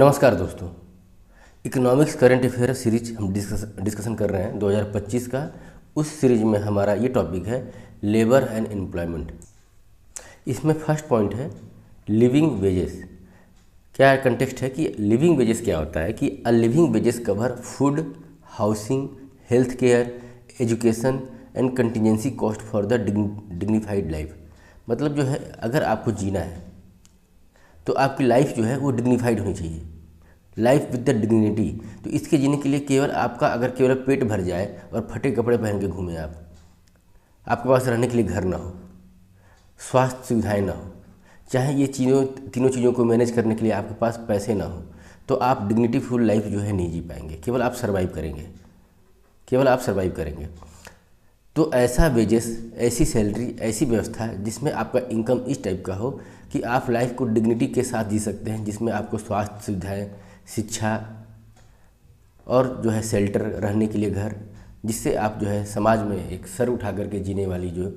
नमस्कार दोस्तों। Economics current affair series हम डिस्कशन कर रहे हैं 2025 का। उस सीरीज में हमारा ये टॉपिक है लेबर एंड एम्प्लॉयमेंट। इसमें फर्स्ट पॉइंट है लिविंग वेजेस। क्या कंटेक्स्ट है कि लिविंग वेजेस क्या होता है कि a living wages cover food, housing, health care, education and contingency cost for the dignified life. मतलब जो है, अगर आपको जीना है तो आपकी लाइफ जो है वो डिग्निफाइड होनी चाहिए, लाइफ विद द डिग्निटी। तो इसके जीने के लिए केवल आपका अगर केवल पेट भर जाए और फटे कपड़े पहन के घूमें आप, आपके पास रहने के लिए घर ना हो, स्वास्थ्य सुविधाएं ना हो, चाहे ये तीनों चीज़ों को मैनेज करने के लिए आपके पास पैसे ना हो, तो आप डिग्निटीफुल लाइफ जो है नहीं जी पाएंगे। केवल आप सर्वाइव करेंगे, केवल आप सर्वाइव करेंगे। तो ऐसा वेजेस, ऐसी सैलरी, ऐसी व्यवस्था जिसमें आपका इनकम इस टाइप का हो कि आप लाइफ को डिग्निटी के साथ जी सकते हैं, जिसमें आपको स्वास्थ्य सुविधाएं, शिक्षा और जो है शेल्टर, रहने के लिए घर, जिससे आप जो है समाज में एक सर उठा करके जीने वाली जो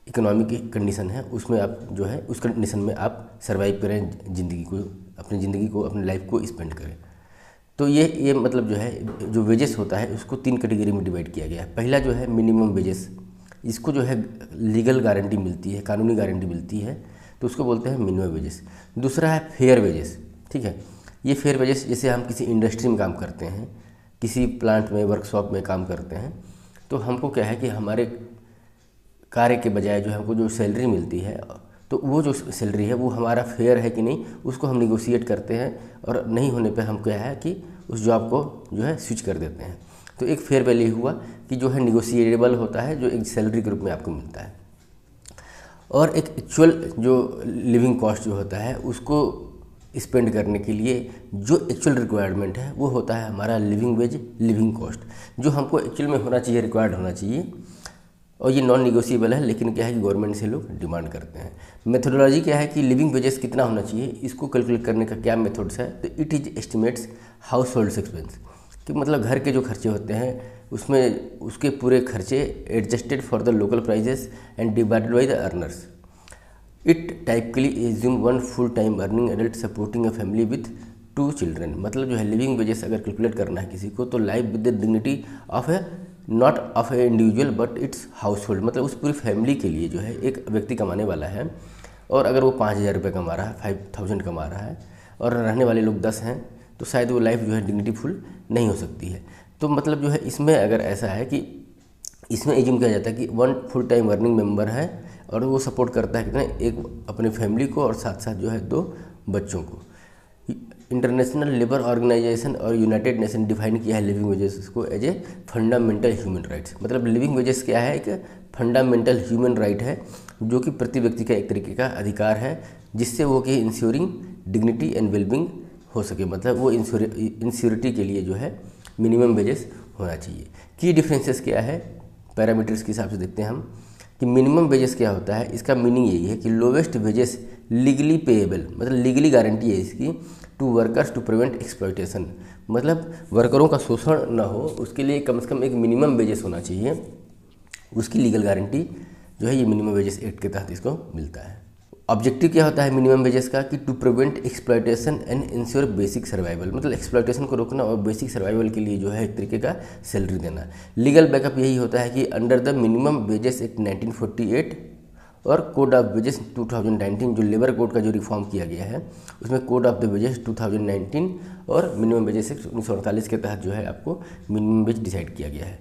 इकोनॉमी की कंडीशन है उसमें आप जो है उस कंडीशन में आप सर्वाइव करें, ज़िंदगी को अपनी लाइफ को स्पेंड करें। तो ये मतलब जो है जो वेजेस होता है उसको 3 कैटेगरी में डिवाइड किया गया है। पहला जो है मिनिमम वेजेस, इसको जो है लीगल गारंटी मिलती है, कानूनी गारंटी मिलती है, तो उसको बोलते हैं मिनिमम वेजेस। दूसरा है फेयर वेजेस। ठीक है, ये फेयर वेजेस जैसे हम किसी इंडस्ट्री में काम करते हैं, किसी प्लांट में, वर्कशॉप में काम करते हैं, तो हमको क्या है कि हमारे कार्य के बजाय जो हमको जो सैलरी मिलती है, तो वो जो सैलरी है वो हमारा फेयर है कि नहीं, उसको हम निगोशिएट करते हैं, और नहीं होने पे हम क्या है कि उस जॉब को जो है स्विच कर देते हैं। तो एक फेयर वैल्यू हुआ कि जो है निगोशिएबल होता है, जो एक सैलरी के रूप में आपको मिलता है। और एक एक्चुअल जो लिविंग कॉस्ट जो होता है उसको स्पेंड करने के लिए जो एक्चुअल रिक्वायरमेंट है वो होता है हमारा लिविंग वेज, लिविंग कॉस्ट, जो हमको एक्चुअल में होना चाहिए, रिक्वायर्ड होना चाहिए। और ये नॉन निगोशिएबल है, लेकिन क्या है कि गवर्नमेंट से लोग डिमांड करते हैं। मेथोडोलॉजी क्या है कि लिविंग वेजेस कितना होना चाहिए, इसको कैलकुलेट करने का क्या मेथड्स है, तो it is estimates house hold expense, कि मतलब घर के जो खर्चे होते हैं उसमें उसके पूरे खर्चे adjusted for the local prices and divided by the earners. It typically assume 1 full time earning adult supporting a family with 2 children. मतलब जो है लिविंग वेजेस अगर कैलकुलेट करना है किसी को, तो life with the dignity of A not of A individual but it's house hold, मतलब उस पूरी फैमिली के लिए जो है एक व्यक्ति कमाने वाला है, और अगर वो 5,000 रुपये कमा रहा है, 5,000 कमा रहा है, और रहने वाले लोग 10 हैं, तो शायद वो लाइफ जो है डिग्निटीफुल नहीं हो सकती है। तो मतलब जो है इसमें अगर ऐसा है कि इसमें एज्यूम किया जाता है कि 1 फुल टाइम अर्निंग मेंबर है, और वो सपोर्ट करता है कितने, एक अपने फैमिली को और साथ साथ जो है 2 बच्चों को। इंटरनेशनल लेबर ऑर्गेनाइजेशन और यूनाइटेड नेशन डिफाइन किया है लिविंग वेजेस को as a fundamental human rights. मतलब लिविंग वेजेस क्या है, एक फंडामेंटल ह्यूमन राइट है, जो कि प्रति व्यक्ति का एक तरीके का अधिकार है, जिससे वो कि इंश्योरिंग डिग्निटी एंड वेलबिंग हो सके। मतलब वो इंश्योरिटी के लिए जो है मिनिमम वेजेस होना चाहिए। की डिफरेंसेस क्या है, पैरामीटर्स के हिसाब से देखते हैं हम कि मिनिमम वेजेस क्या होता है। इसका मीनिंग यही है कि लोवेस्ट वेजेस लीगली पेएबल, मतलब लीगली गारंटी है इसकी, to workers to prevent exploitation. मतलब वर्करों का शोषण ना हो, उसके लिए कम से कम एक मिनिमम वेजेस होना चाहिए, उसकी लीगल गारंटी जो है ये मिनिमम वेजेस एक्ट के तहत इसको मिलता है। ऑब्जेक्टिव क्या होता है मिनिमम वेजेस का कि to prevent exploitation and ensure basic survival, मतलब एक्सप्लॉयटेशन को रोकना और बेसिक सर्वाइवल के लिए जो है एक तरीके का सैलरी देना। लीगल बैकअप यही होता है कि under the minimum wages act 1948 और कोड ऑफ वेजेस 2019, जो लेबर कोड का जो रिफॉर्म किया गया है उसमें कोड ऑफ द वेजेस 2019 और मिनिमम वेजेस एक्ट 1948 के तहत जो है आपको मिनिमम वेज डिसाइड किया गया है।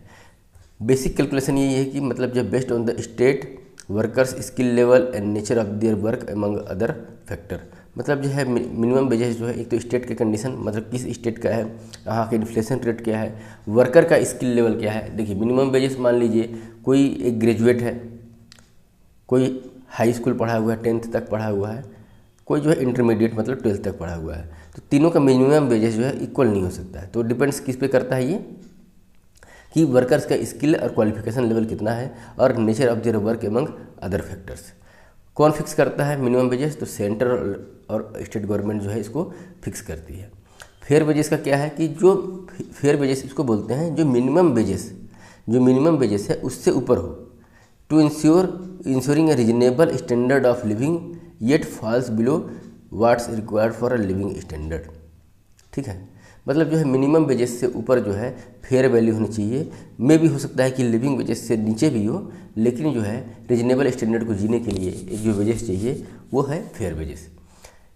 बेसिक कैलकुलेशन यही है कि मतलब जब based on the state workers skill level and nature of their work among other factor. मतलब जो है मिनिमम वेजेस जो है एक तो स्टेट के कंडीशन, मतलब किस स्टेट का है, यहाँ के इन्फ्लेशन रेट क्या है, वर्कर का स्किल लेवल क्या है। देखिए मिनिमम वेजेस मान लीजिए कोई एक ग्रेजुएट है, कोई हाई स्कूल पढ़ा हुआ है, 10th तक पढ़ा हुआ है, कोई जो है इंटरमीडिएट मतलब 12th तक पढ़ा हुआ है, तो तीनों का मिनिमम वेजेस जो है इक्वल नहीं हो सकता है। तो डिपेंड्स किस पे करता है ये कि वर्कर्स का स्किल और क्वालिफिकेशन लेवल कितना है, और nature of their work among other factors. कौन फिक्स करता है मिनिमम वेजेस, तो सेंटर और स्टेट गवर्नमेंट जो है इसको फिक्स करती है। फेयर वेजेस का क्या है कि जो फेयर वेजेस इसको बोलते हैं जो मिनिमम वेजेस है उससे ऊपर हो, to ensuring a reasonable standard of living yet falls below what's required for a living standard. ठीक है, मतलब जो है मिनिमम वेजेस से ऊपर जो है फेयर वैल्यू होनी चाहिए। मे भी हो सकता है कि लिविंग वेजेस से नीचे भी हो, लेकिन जो है रीजनेबल स्टैंडर्ड को जीने के लिए एक जो वेजेस चाहिए वो है फेयर वेजेस।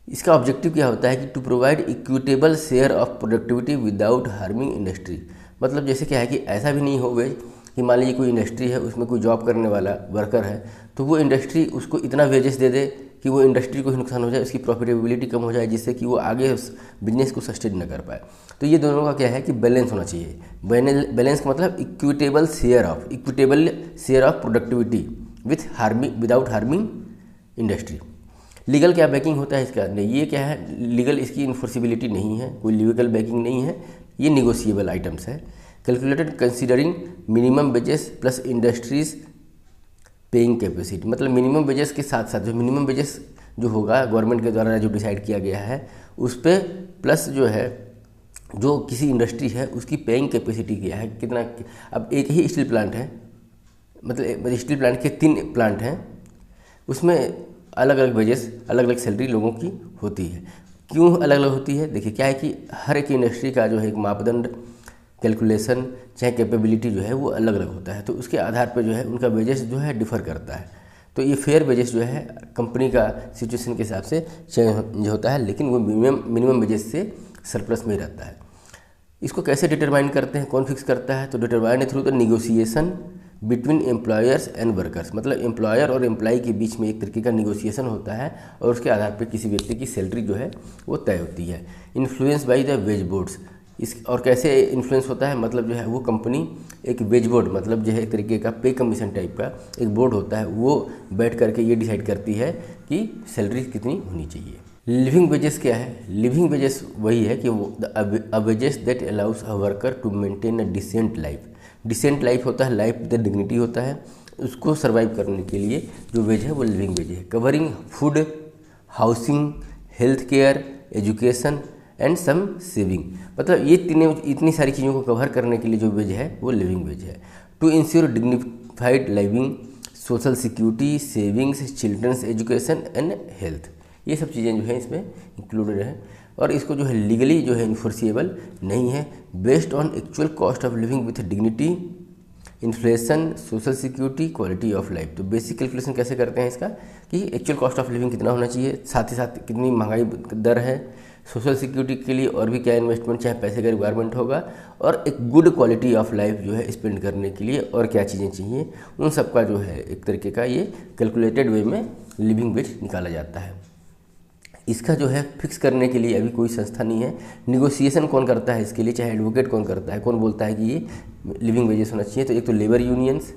इसका ऑब्जेक्टिव क्या होता है कि to provide equitable share of productivity without harming industry. मतलब जैसे क्या है कि ऐसा भी नहीं हो वेज कि मान लीजिए कोई इंडस्ट्री है, उसमें कोई जॉब करने वाला वर्कर है, तो वो इंडस्ट्री उसको इतना वेजेस दे दे कि वो इंडस्ट्री को ही नुकसान हो जाए, उसकी प्रॉफिटेबिलिटी कम हो जाए, जिससे कि वो आगे उस बिजनेस को सस्टेन न कर पाए। तो ये दोनों का क्या है कि बैलेंस होना चाहिए। बैलेंस का मतलब equitable share of productivity without harming industry. Legal क्या बैकिंग होता है इसका? नहीं, ये क्या है, लीगल इसकी इन्फोर्सिबिलिटी नहीं है, कोई लीगल बैकिंग नहीं है, ये निगोशिएबल आइटम्स है। Calculated considering minimum wages plus industries paying capacity. मतलब मिनिमम वेजेस के साथ साथ जो मिनिमम वेजेस जो होगा गवर्नमेंट के द्वारा जो डिसाइड किया गया है उस पर प्लस जो है जो किसी इंडस्ट्री है उसकी पेइंग कैपेसिटी क्या है, कितना। अब एक ही स्टील प्लांट है, मतलब स्टील प्लांट के 3 प्लांट हैं, उसमें अलग अलग वेजेस अलग अलग सैलरी लोगों की होती है। क्यों अलग अलग होती है? देखिए क्या है कि हर एक इंडस्ट्री का जो है एक मापदंड, कैलकुलेशन चाहे कैपेबिलिटी जो है वो अलग अलग होता है, तो उसके आधार पर जो है उनका वेजेस जो है डिफ़र करता है। तो ये फेयर वेजेस जो है कंपनी का सिचुएशन के हिसाब से चेंज होता है, लेकिन वो मिनिमम वेजेस से सरप्लस में ही रहता है। इसको कैसे डिटरमाइन करते हैं, कौन फिक्स करता है? तो determine through the negotiation between employers and workers. मतलब एम्प्लॉयर और एम्प्लॉय के बीच में एक तरीके का निगोशिएशन होता है और उसके आधार पर किसी व्यक्ति की सैलरी जो है वो तय होती है। Influence by the ways boards. इस और कैसे इन्फ्लुएंस होता है? मतलब जो है वो कंपनी एक वेज बोर्ड, मतलब जो है एक तरीके का पे कमीशन टाइप का एक बोर्ड होता है, वो बैठ करके ये डिसाइड करती है कि सैलरी कितनी होनी चाहिए। लिविंग वेजेस क्या है? लिविंग वेजेस वही है कि uh wages that allows a worker to maintain a decent life. Decent life होता है, लाइफ विद डिग्निटी होता है, उसको सर्वाइव करने के लिए जो वेज है वो लिविंग वेज है। Covering food, housing, health care, education and some saving. मतलब ये इतनी सारी चीज़ों को कवर करने के लिए जो वेज है वो लिविंग वेज है। To ensure dignified living, social security, savings, children's education and health, ये सब चीज़ें जो है इसमें इंक्लूडेड है। और इसको जो है लीगली जो है इन्फोर्सिएबल नहीं है। Based on actual cost of living with dignity, inflation, social security, quality of life. तो बेसिक कैलकुलेशन कैसे करते हैं इसका कि एक्चुअल कॉस्ट ऑफ लिविंग कितना होना चाहिए, साथ ही साथ कितनी महंगाई दर है, सोशल सिक्योरिटी के लिए और भी क्या इन्वेस्टमेंट चाहे पैसे का रिक्वायरमेंट होगा, और एक गुड क्वालिटी ऑफ लाइफ जो है स्पेंड करने के लिए और क्या चीज़ें चाहिए, उन सब का जो है एक तरीके का ये कैलकुलेटेड वे में लिविंग वेज निकाला जाता है। इसका जो है फिक्स करने के लिए अभी कोई संस्था नहीं है। निगोशिएशन कौन करता है इसके लिए, चाहे एडवोकेट कौन करता है, कौन बोलता है कि ये लिविंग वेजेस होना चाहिए? तो एक तो labour unions,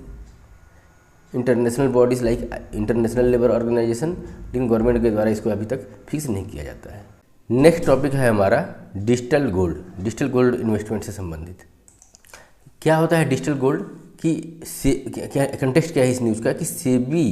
international bodies like international labour organisation, लेकिन गवर्नमेंट के द्वारा इसको अभी तक फिक्स नहीं किया जाता है। नेक्स्ट टॉपिक है हमारा digital gold. Digital gold investment से संबंधित क्या होता है डिजिटल गोल्ड की क्या कंटेक्स्ट क्या है इस न्यूज़ का कि सेबी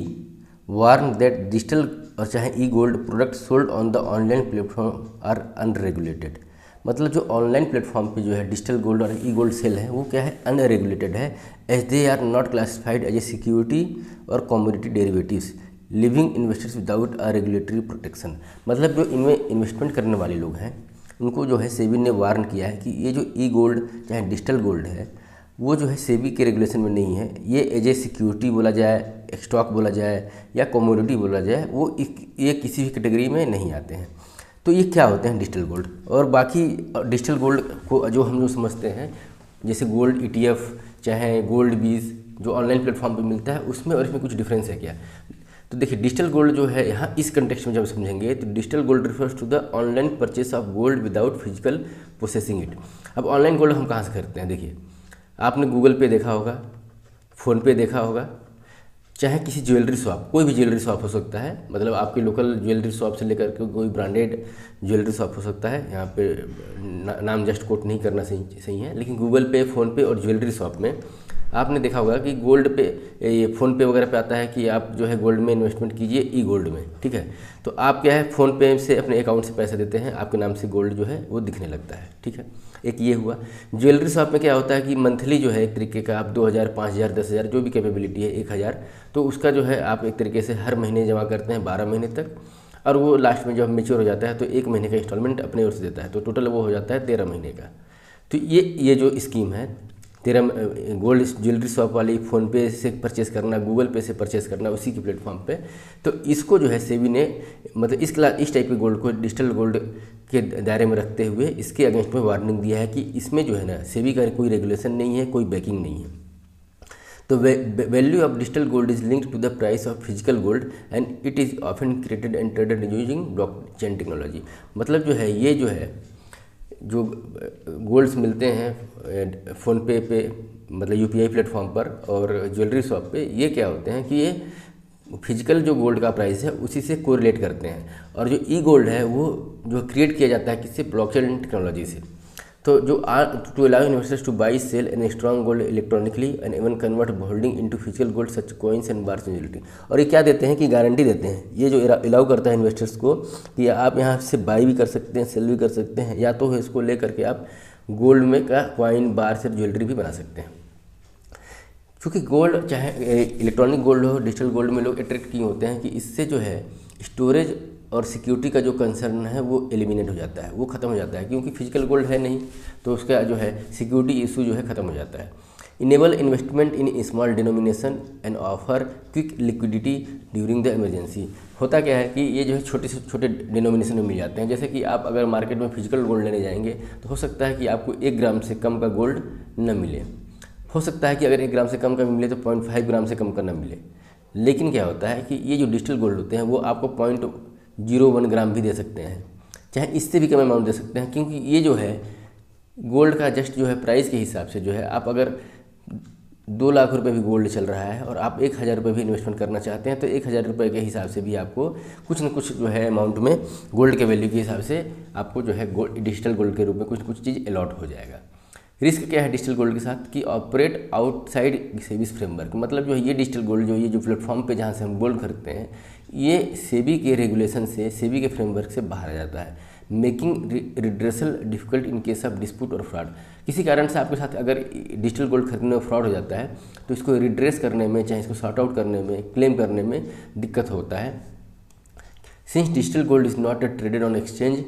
वार्न दैट डिजिटल और चाहे e gold product sold on the online platform are unregulated. मतलब जो ऑनलाइन प्लेटफॉर्म पे जो है डिजिटल गोल्ड और ई गोल्ड सेल है वो क्या है, अनरेगुलेटेड है, as they are not classified as a security और commodity derivatives living investors without a regulatory protection. मतलब जो इनमें इन्वेस्टमेंट करने वाले लोग हैं उनको जो है सेबी ने वार्न किया है कि ये जो ई गोल्ड चाहे डिजिटल गोल्ड है वो जो है सेबी के रेगुलेशन में नहीं है, ये एज ए सिक्योरिटी बोला जाए, स्टॉक बोला जाए या कमोडिटी बोला जाए, वो ये किसी भी कैटेगरी में नहीं आते हैं। तो ये क्या होते हैं डिजिटल गोल्ड? और बाकी डिजिटल गोल्ड को जो हम लोग समझते हैं जैसे गोल्ड ETF चाहे गोल्ड बीज जो ऑनलाइन प्लेटफॉर्म पे मिलता है उसमें और इसमें कुछ डिफरेंस है क्या? तो देखिए डिजिटल गोल्ड जो है यहाँ इस कंटेक्स्ट में जब समझेंगे तो digital gold refers to the online purchase of gold without physical processing it. अब ऑनलाइन गोल्ड हम कहाँ से खरीदते हैं? देखिए आपने गूगल पे देखा होगा, फ़ोन पे देखा होगा, चाहे किसी ज्वेलरी शॉप, कोई भी ज्वेलरी शॉप हो सकता है, मतलब आपकी लोकल ज्वेलरी शॉप से लेकर के कोई ब्रांडेड ज्वेलरी शॉप हो सकता है, यहाँ पे नाम जस्ट कोट नहीं करना सही है, लेकिन गूगल पे, फ़ोन पे और ज्वेलरी शॉप में आपने देखा होगा कि गोल्ड पे ये फ़ोन पे वगैरह पे आता है कि आप जो है गोल्ड में इन्वेस्टमेंट कीजिए ई गोल्ड में, ठीक है। तो आप क्या है फ़ोन पे से अपने अकाउंट से पैसे देते हैं, आपके नाम से गोल्ड जो है वो दिखने लगता है, ठीक है। एक ये हुआ। ज्वेलरी शॉप में क्या होता है कि मंथली जो है एक तरीके का आप 2000, 5000, 10,000 जो भी कैपेबिलिटी है 1000, तो उसका जो है आप एक तरीके से हर महीने जमा करते हैं 12 महीने तक। और वो लास्ट में जब मेच्योर हो जाता है तो 1 महीने का इंस्टॉलमेंट अपने ओर से देता है, तो टोटल वो हो जाता है 13 महीने का। तो ये जो स्कीम है 13 गोल्ड ज्वेलरी शॉप वाली, फ़ोनपे से परचेस करना, गूगल पे से परचेस करना उसी के प्लेटफॉर्म पे, तो इसको जो है सेबी ने मतलब इस टाइप के गोल्ड को डिजिटल गोल्ड के दायरे में रखते हुए इसके अगेंस्ट में वार्निंग दिया है कि इसमें जो है ना सेबी का कोई रेगुलेशन नहीं है, कोई बैकिंग नहीं है। तो value of digital gold is linked to the price of physical gold and it is often created and traded using blockchain technology. मतलब जो है ये जो है जो गोल्ड्स मिलते हैं फ़ोनपे पे मतलब यूपीआई प्लेटफॉर्म पर और ज्वेलरी शॉप पे, ये क्या होते हैं कि ये फिजिकल जो गोल्ड का प्राइस है उसी से कोरिलेट करते हैं, और जो ई गोल्ड है वो जो क्रिएट किया जाता है किससे, ब्लॉकचेन टेक्नोलॉजी से। तो जो to allow investors to buy sell and strong gold electronically and even convert holding into physical gold such coins and bars jewellery. और ये क्या देते हैं कि गारंटी देते हैं, ये जो अलाउ करता है इन्वेस्टर्स को कि आप यहाँ से बाई भी कर सकते हैं, सेल भी कर सकते हैं, या तो इसको ले करके आप गोल्ड में का कॉइन, बार्स और ज्वेलरी भी बना सकते हैं। क्योंकि गोल्ड चाहे इलेक्ट्रॉनिक गोल्ड हो, डिजिटल गोल्ड में लोग अट्रैक्ट किए होते हैं कि इससे जो है स्टोरेज और सिक्योरिटी का जो कंसर्न है वो एलिमिनेट हो जाता है, वो ख़त्म हो जाता है, क्योंकि फिजिकल गोल्ड है नहीं तो उसका जो है सिक्योरिटी इशू जो है ख़त्म हो जाता है। Enable investment in small denomination and offer quick liquidity during the emergency. होता क्या है कि ये जो है छोटे से छोटे डिनोमिनेशन में मिल जाते हैं। जैसे कि आप अगर मार्केट में फिजिकल गोल्ड लेने जाएंगे तो हो सकता है कि आपको 1 ग्राम से कम का गोल्ड न मिले, हो सकता है कि अगर 1 ग्राम से कम का मिले तो 0.5 ग्राम से कम का न मिले। लेकिन क्या होता है कि ये जो डिजिटल गोल्ड होते हैं वो आपको 0.01 ग्राम भी दे सकते हैं, चाहे इससे भी कम अमाउंट दे सकते हैं, क्योंकि ये जो है गोल्ड का जस्ट जो है प्राइस के हिसाब से जो है, आप अगर 2 लाख रुपए भी गोल्ड चल रहा है और आप 1,000 रुपये भी इन्वेस्टमेंट करना चाहते हैं तो 1,000 रुपये के हिसाब से भी आपको कुछ न कुछ जो है अमाउंट में गोल्ड के वैल्यू के हिसाब से आपको जो है डिजिटल गोल्ड के रूप में कुछ न कुछ चीज़ अलॉट हो जाएगा। रिस्क क्या है डिजिटल गोल्ड के साथ कि ऑपरेट आउटसाइड सेबी फ्रेमवर्क, मतलब जो है ये डिजिटल गोल्ड जो ये जो प्लेटफॉर्म पे जहाँ से हम गोल्ड खरीदते हैं ये सेबी के रेगुलेशन से, सेबी के फ्रेमवर्क से बाहर आ जाता है, making redressal difficult in case of dispute और फ्रॉड। किसी कारण से आपके साथ अगर डिजिटल गोल्ड खरीदने में फ्रॉड हो जाता है तो इसको रिड्रेस करने में, चाहे इसको सॉर्ट आउट करने में, क्लेम करने में दिक्कत होता है। Since digital gold is not traded on exchange,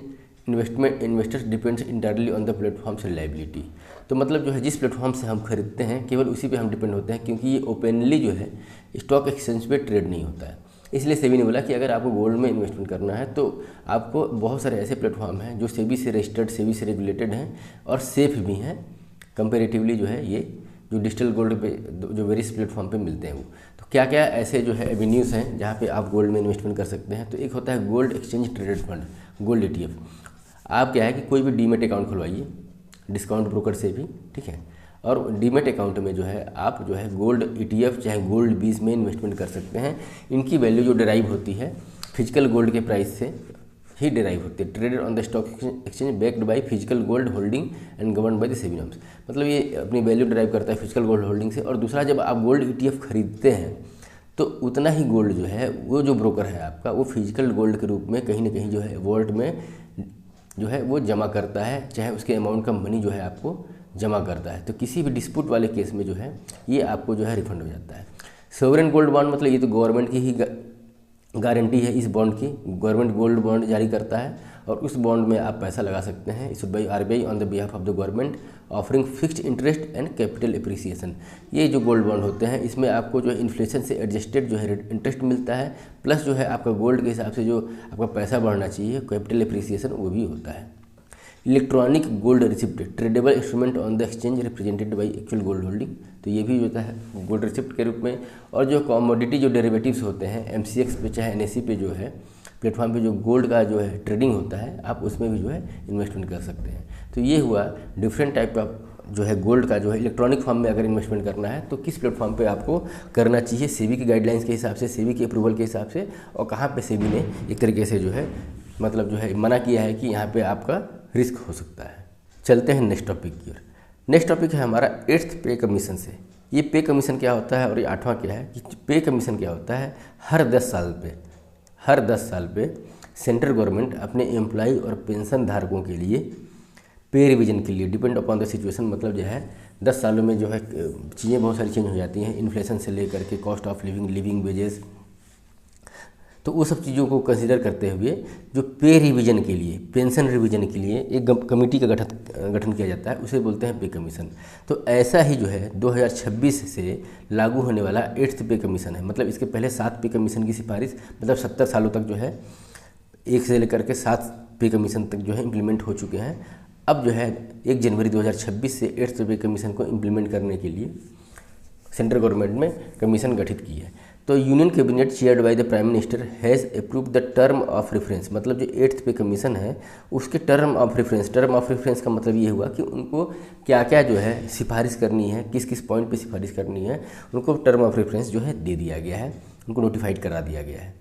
investors depends entirely on the platforms reliability. तो मतलब जो है जिस प्लेटफॉर्म से हम खरीदते हैं केवल उसी पे हम डिपेंड होते हैं, क्योंकि ये ओपनली जो है स्टॉक एक्सचेंज पे ट्रेड नहीं होता है। इसलिए सेबी ने बोला कि अगर आपको गोल्ड में इन्वेस्टमेंट करना है तो आपको बहुत सारे ऐसे प्लेटफॉर्म हैं जो सेबी से रजिस्टर्ड, सेबी से रेगुलेटेड हैं और सेफ भी हैं कंपेरेटिवली जो है ये जो डिजिटल गोल्ड पे जो वेरियस प्लेटफॉर्म पे मिलते हैं वो। तो क्या क्या ऐसे जो है एवेन्यूज़ हैं जहाँ पे आप गोल्ड में इन्वेस्टमेंट कर सकते हैं। तो एक होता है gold exchange traded fund, gold ETF। आप क्या है कि कोई भी डीमेट अकाउंट खुलवाइए डिस्काउंट ब्रोकर से भी, ठीक है, और डीमेट अकाउंट में जो है आप जो है गोल्ड ETF चाहे गोल्ड बीज में इन्वेस्टमेंट कर सकते हैं। इनकी वैल्यू जो डिराइव होती है फिजिकल गोल्ड के प्राइस से ही डिराइव होती है। Traded on the stock exchange backed by physical gold holding and govern by the SEBI norms. मतलब ये अपनी वैल्यू डिराइव करता है फिजिकल गोल्ड होल्डिंग से। और दूसरा, जब आप गोल्ड ETF खरीदते हैं तो उतना ही गोल्ड जो है वो जो ब्रोकर है आपका वो फिजिकल गोल्ड के रूप में कहीं ना कहीं जो है वॉलेट में जो है वो जमा करता है, चाहे उसके अमाउंट का मनी जो है आपको जमा करता है। तो किसी भी डिस्प्यूट वाले केस में जो है ये आपको जो है रिफंड हो जाता है। सोवरेन गोल्ड बॉन्ड, मतलब ये तो गवर्नमेंट की ही गारंटी है इस बॉन्ड की। गवर्नमेंट गोल्ड बॉन्ड जारी करता है और उस बॉन्ड में आप पैसा लगा सकते हैं। Issued by RBI on the behalf of the government offering fixed interest and capital appreciation. ये जो गोल्ड बॉन्ड होते हैं इसमें आपको जो है इन्फ्लेशन से एडजस्टेड जो है इंटरेस्ट मिलता है, प्लस जो है आपका गोल्ड के हिसाब से जो आपका पैसा बढ़ना चाहिए कैपिटल एप्रिसिएशन वो भी होता है। Electronic gold receipt, tradable instrument on the exchange represented by actual gold holding. तो ये भी होता है गोल्ड रिसिप्ट के रूप में। और जो कमोडिटी जो डेरिवेटिव्स होते हैं MCX पे चाहे NSE पे जो है प्लेटफॉर्म पे जो गोल्ड का जो है ट्रेडिंग होता है आप उसमें भी जो है इन्वेस्टमेंट कर सकते हैं। तो ये हुआ डिफरेंट टाइप का जो है गोल्ड का जो है इलेक्ट्रॉनिक फॉर्म में अगर इन्वेस्टमेंट करना है तो किस प्लेटफॉर्म पे आपको करना चाहिए सेबी की गाइडलाइंस के हिसाब से, सेबी की अप्रूवल के हिसाब से, और कहाँ पे सेबी ने एक तरीके से जो है मतलब जो है मना किया है कि यहाँ पे आपका रिस्क हो सकता है। चलते हैं नेक्स्ट टॉपिक की ओर। नेक्स्ट टॉपिक है हमारा 8th पे कमीशन से। ये पे कमीशन क्या होता है और ये 8वां क्या है कि पे कमीशन क्या होता है। हर 10 साल पे सेंट्रल गवर्नमेंट अपने एम्प्लॉय और पेंशन धारकों के लिए पे रिवीजन के लिए डिपेंड अपॉन द सिचुएशन, मतलब जो है 10 सालों में जो है चीज़ें बहुत सारी चेंज हो जाती हैं, इन्फ्लेशन से लेकर के cost of living, living wages, तो वो सब चीज़ों को कंसिडर करते हुए जो पे रिवीजन के लिए, पेंशन रिवीजन के लिए एक कमेटी का गठन किया जाता है, उसे बोलते हैं पे कमीशन। तो ऐसा ही जो है 2026 से लागू होने वाला 8th पे कमीशन है। मतलब इसके पहले 7 पे कमीशन की सिफारिश, मतलब 70 सालों तक जो है 1 से लेकर के 7 पे कमीशन तक जो है इम्प्लीमेंट हो चुके हैं। अब जो है 1 जनवरी 2026 से 8th पे कमीशन को इम्प्लीमेंट करने के लिए सेंट्रल गवर्नमेंट में कमीशन गठित की है। तो union cabinet chaired by the prime minister has approve the term of reference. मतलब जो 8th पे कमीशन है उसके टर्म ऑफ रेफरेंस का मतलब ये हुआ कि उनको क्या क्या जो है सिफारिश करनी है, किस किस पॉइंट पे सिफारिश करनी है, उनको टर्म ऑफ रेफरेंस जो है दे दिया गया है, उनको नोटिफाइड करा दिया गया है।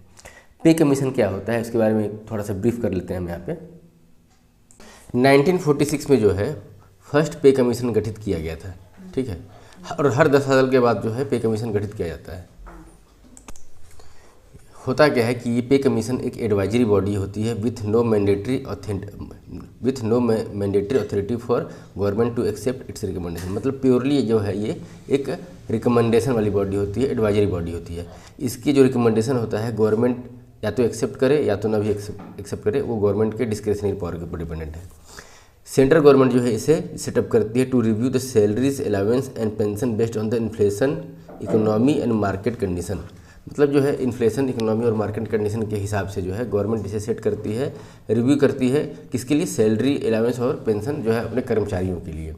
पे कमीशन क्या होता है उसके बारे में थोड़ा सा ब्रीफ कर लेते हैं हम यहाँ पे। 1946 में जो है फर्स्ट पे कमीशन गठित किया गया था, ठीक है, और हर 10 साल के बाद जो है पे कमीशन गठित किया जाता है। होता क्या है कि ये पे कमीशन एक एडवाइजरी बॉडी होती है with no mandatory authority for government to accept its recommendation. मतलब प्योरली जो है ये एक रिकमेंडेशन वाली बॉडी होती है, एडवाइजरी बॉडी होती है। इसकी जो रिकमेंडेशन होता है गवर्नमेंट या तो एक्सेप्ट करे या तो ना भी एक्सेप्ट करे, वो गवर्नमेंट के डिस्क्रिशनरी पावर के ऊपर डिपेंडेंट है। सेंट्रल गवर्नमेंट जो है इसे सेटअप करती है to review the salaries, allowance and pension based on the inflation, economy and market condition. मतलब जो है इन्फ्लेशन, इकोनॉमी और मार्केट कंडीशन के हिसाब से जो है गवर्नमेंट इसे सेट करती है, रिव्यू करती है, किसके लिए, सैलरी, अलाउंस और पेंशन जो है अपने कर्मचारियों के लिए।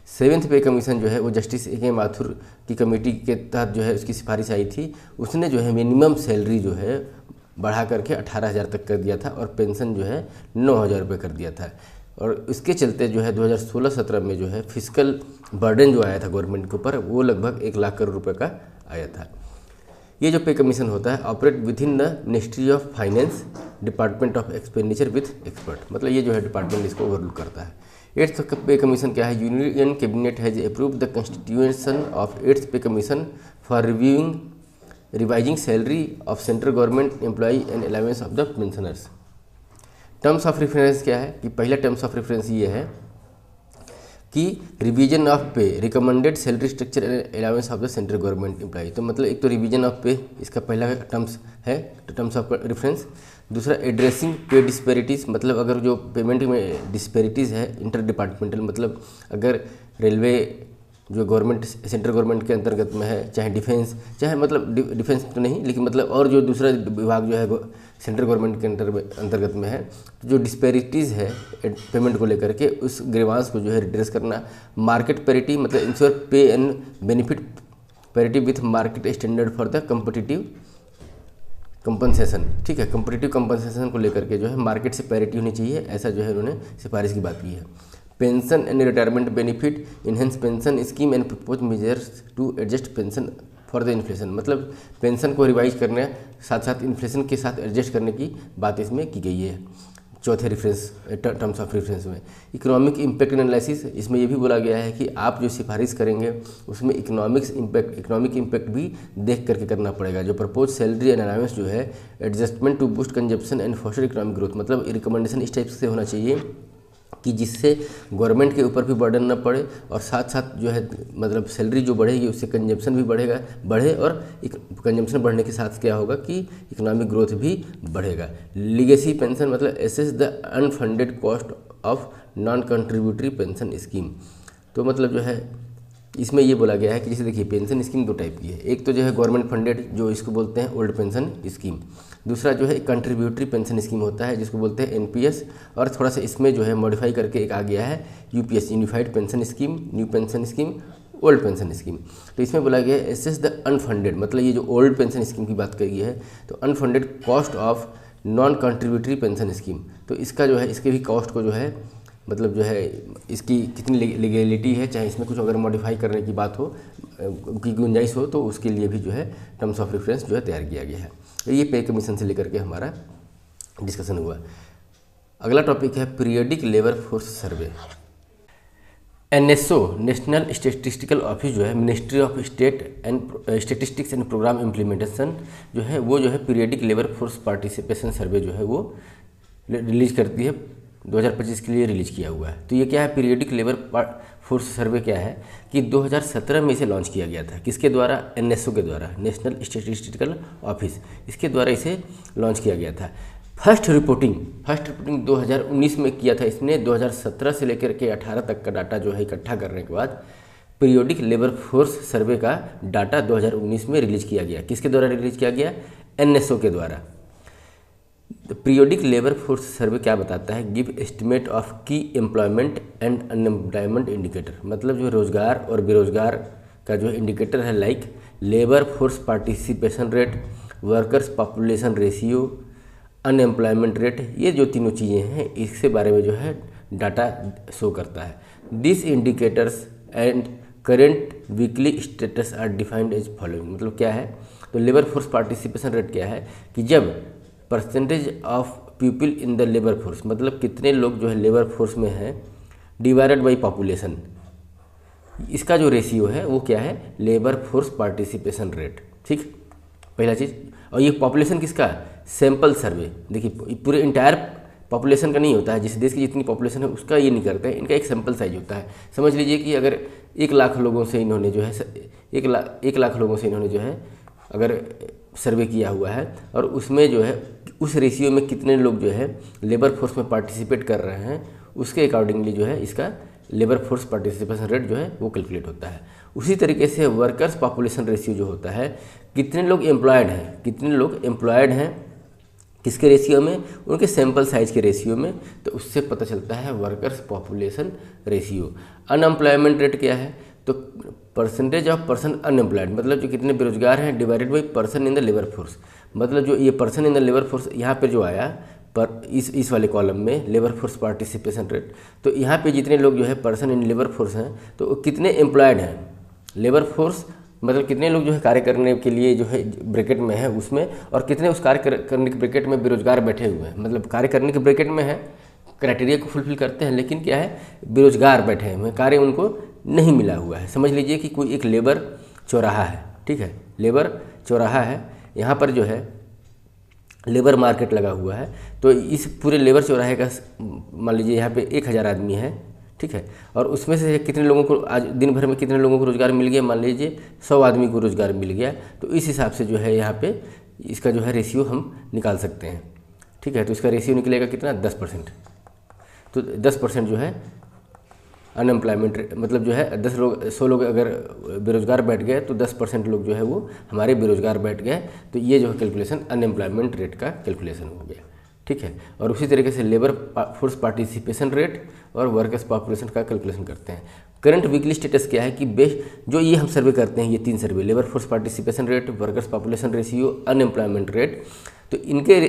7th पे कमीशन जो है वो जस्टिस ए.के. माथुर की कमेटी के तहत जो है उसकी सिफारिश आई थी। उसने जो है मिनिमम सैलरी जो है बढ़ा करके 18,000 तक कर दिया था और पेंशन जो है 9,000 रुपये कर दिया था। और इसके चलते जो है 2016-17 में जो है फिजिकल बर्डन जो आया था गवर्नमेंट के ऊपर वो लगभग 1 लाख करोड़ रुपए का आया था। ये जो पे कमीशन होता है operate with in the ministry of finance, department of expenditure with expert. मतलब ये जो है डिपार्टमेंट इसको ओवरलुक करता है। 8th पे कमीशन क्या है, union cabinet has approve the constitution of 8th पे commission for revising salary of central government employee and allowance of the pensioners. Terms of reference क्या है कि पहला टर्म्स ऑफ रेफरेंस ये है कि रिवीजन ऑफ पे, recommended salary structure and allowance of the central government employee. तो मतलब एक तो रिवीजन ऑफ पे इसका पहला टर्म्स है, टर्म्स ऑफ रेफरेंस। दूसरा एड्रेसिंग पे डिस्पैरिटीज़, मतलब अगर जो पेमेंट में डिस्पैरिटीज़ है इंटर डिपार्टमेंटल, मतलब अगर रेलवे जो गवर्नमेंट सेंट्रल गवर्नमेंट के अंतर्गत में है, चाहे डिफेंस, चाहे मतलब डिफेंस तो नहीं लेकिन मतलब और जो दूसरा विभाग जो है सेंट्रल गवर्नमेंट के अंतर्गत में है, जो डिस्पैरिटीज़ है पेमेंट को लेकर के उस ग्रीवांस को जो है रिड्रेस करना। मार्केट पैरिटी, मतलब इंश्योर पे and benefit parity with market standard for the competitive compensation, ठीक है, कम्पिटिटिव कंपनसेशन को लेकर के जो है मार्केट से पैरिटी होनी चाहिए, ऐसा जो है उन्होंने सिफारिश की बात की है। Pension and retirement benefit, enhance pension scheme and propose measures to adjust pension for the inflation. मतलब पेंशन को रिवाइज करने साथ साथ इन्फ्लेशन के साथ एडजस्ट करने की बात इसमें की गई है। चौथे रेफरेंस टर्म्स ऑफ रेफरेंस में इकोनॉमिक इम्पैक्ट एनालिसिस, इसमें यह भी बोला गया है कि आप जो सिफारिश करेंगे उसमें इकोनॉमिक इम्पैक्ट भी देख करके करना पड़ेगा। जो प्रपोज सैलरी एंड अलाउंस जो है adjustment to boost consumption and foster economic growth, मतलब रिकमेंडेशन इस टाइप से होना चाहिए कि जिससे गवर्नमेंट के ऊपर भी बर्डन न पड़े और साथ साथ जो है मतलब सैलरी जो बढ़ेगी उससे कंजम्पशन भी बढ़े और कंजम्पशन बढ़ने के साथ क्या होगा कि इकोनॉमिक ग्रोथ भी बढ़ेगा। लीगेसी पेंशन, मतलब assess the unfunded cost of non contributory pension scheme. तो मतलब जो है इसमें ये बोला गया है कि जैसे देखिए पेंशन स्कीम 2 टाइप की है। एक तो जो है गवर्नमेंट फंडेड जो इसको बोलते हैं ओल्ड पेंशन स्कीम, दूसरा जो है कंट्रीब्यूटरी पेंशन स्कीम होता है जिसको बोलते हैं एनपीएस, और थोड़ा सा इसमें जो है मॉडिफाई करके एक आ गया है UPS, unified pension scheme, new pension scheme, old pension scheme. तो इसमें बोला गया है एसेस द अनफंडेड, मतलब ये जो ओल्ड पेंशन स्कीम की बात करी है तो unfunded cost of non contributory pension scheme. तो इसका जो है इसके भी कॉस्ट को जो है मतलब जो है इसकी कितनी लीगलिटी है, चाहे इसमें कुछ अगर मॉडिफाई करने की बात हो की गुंजाइश हो तो उसके लिए भी जो है टर्म्स ऑफ रेफरेंस जो है तैयार किया गया है। तो ये पे कमीशन से लेकर के हमारा डिस्कशन हुआ। अगला टॉपिक है periodic labour force survey. NSO, national statistical office जो है ministry of state and statistics and programme implementation जो है वो जो है periodic labour force participation survey जो है वो रिलीज करती है 2025 के लिए रिलीज किया हुआ है। तो ये क्या है, पीरियोडिक लेबर फोर्स सर्वे क्या है कि 2017 में इसे लॉन्च किया गया था। किसके द्वारा? एनएसओ के द्वारा, नेशनल स्टैटिस्टिकल ऑफिस, इसके द्वारा इसे लॉन्च किया गया था। फर्स्ट रिपोर्टिंग 2019 में किया था इसने। 2017 से लेकर के 18 तक का डाटा जो है इकट्ठा करने के बाद पीरियोडिक लेबर फोर्स सर्वे का डाटा 2019 में रिलीज किया गया। किसके द्वारा रिलीज किया गया? एनएसओ के द्वारा। पीरियोडिक लेबर फोर्स सर्वे क्या बताता है? गिव एस्टिमेट ऑफ की एम्प्लॉयमेंट एंड अनएम्प्लॉयमेंट इंडिकेटर, मतलब जो रोजगार और बेरोजगार का जो इंडिकेटर है, like labour force participation rate, workers population ratio, unemployment rate, ये जो तीनों चीज़ें हैं इसके बारे में जो है डाटा शो करता है। This indicators and current weekly status are defined as following, मतलब क्या है? तो लेबर फोर्स पार्टिसिपेशन रेट क्या है कि जब percentage of people in the labour force, मतलब कितने लोग जो है लेबर फोर्स में हैं, डिवाइडेड बाई पॉपुलेशन, इसका जो रेशियो है वो क्या है? Labour force participation rate. ठीक, पहला चीज़। और ये पॉपुलेशन किसका? Sample survey. देखिए पूरे इंटायर पॉपुलेशन का नहीं होता है, जिस देश की जितनी पॉपुलेशन है उसका ये नहीं करते हैं, इनका एक सैंपल साइज होता है। समझ लीजिए कि अगर 1 लाख लोगों से इन्होंने जो है 1 लाख लोगों से इन्होंने जो है अगर सर्वे किया हुआ है और उसमें जो है उस रेशियो में कितने लोग जो है लेबर फोर्स में पार्टिसिपेट कर रहे हैं, उसके अकॉर्डिंगली जो है इसका लेबर फोर्स पार्टिसिपेशन रेट जो है वो कैलकुलेट होता है। उसी तरीके से वर्कर्स पॉपुलेशन रेशियो जो होता है, कितने लोग एम्प्लॉयड हैं किसके रेशियो में? उनके सैंपल साइज के रेशियो में, तो उससे पता चलता है workers population ratio. Unemployment rate क्या है? तो परसेंटेज ऑफ पर्सन अनएम्प्लॉयड, मतलब जो कितने बेरोजगार हैं divided by person in the labour force, मतलब जो ये person in the labour force यहाँ पे जो आया पर इस वाले कॉलम में लेबर फोर्स पार्टिसिपेशन रेट, तो यहाँ पे जितने लोग जो है पर्सन इन लेबर फोर्स हैं तो कितने एम्प्लॉयड हैं लेबर फोर्स, मतलब कितने लोग जो है कार्य करने के लिए जो है ब्रैकेट में है उसमें, और कितने उस कार्य करने के ब्रैकेट में बेरोजगार बैठे हुए हैं, मतलब कार्य करने के ब्रैकेट में है, क्राइटेरिया को फुलफिल करते हैं, लेकिन क्या है बेरोजगार बैठे हुए, कार्य उनको नहीं मिला हुआ है। समझ लीजिए कि कोई एक लेबर चौराहा है, ठीक है, लेबर चौराहा है, यहाँ पर जो है लेबर मार्केट लगा हुआ है, तो इस पूरे लेबर चौराहे का मान लीजिए यहाँ पे 1000 आदमी है, ठीक है, और उसमें से कितने लोगों को आज दिन भर में कितने लोगों को रोज़गार मिल गया? मान लीजिए 100 आदमी को रोज़गार मिल गया, तो इस हिसाब से जो है यहाँ पे इसका जो है रेशियो हम निकाल सकते हैं। ठीक है, तो इसका रेशियो निकलेगा कितना? 10%। तो 10% जो है अनएम्प्लॉयमेंट, मतलब जो है 100 लोग अगर बेरोजगार बैठ गए तो 10% लोग जो है वो हमारे बेरोजगार बैठ गए, तो ये जो है कैलकुलेशन अनएम्प्लॉयमेंट रेट का कैलकुलेशन हो गया। ठीक है, और उसी तरीके से लेबर फोर्स पार्टिसिपेशन रेट और वर्कर्स पॉपुलेशन का कैलकुलेशन करते हैं। करंट वीकली स्टेटस क्या है कि बेस्ट जो ये हम सर्वे करते हैं, ये 3 survey, labour force participation rate, workers population ratio, unemployment rate, तो इनके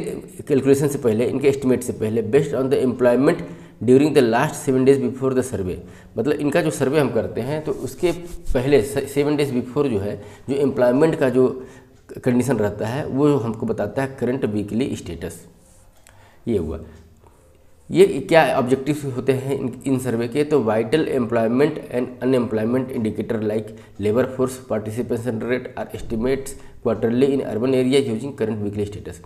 कैलकुलेशन से पहले, इनके एस्टिमेट से पहले, based on the employment during the last 7 days before the survey, मतलब इनका जो सर्वे हम करते हैं तो उसके पहले 7 डेज बिफोर जो है जो एम्प्लॉयमेंट का जो कंडीशन रहता है वो हमको बताता है करंट वीकली स्टेटस। ये हुआ। ये क्या ऑब्जेक्टिव्स होते हैं इन सर्वे के? तो vital employment and unemployment indicator like labour force participation rate are estimates quarterly in urban area using current weekly status.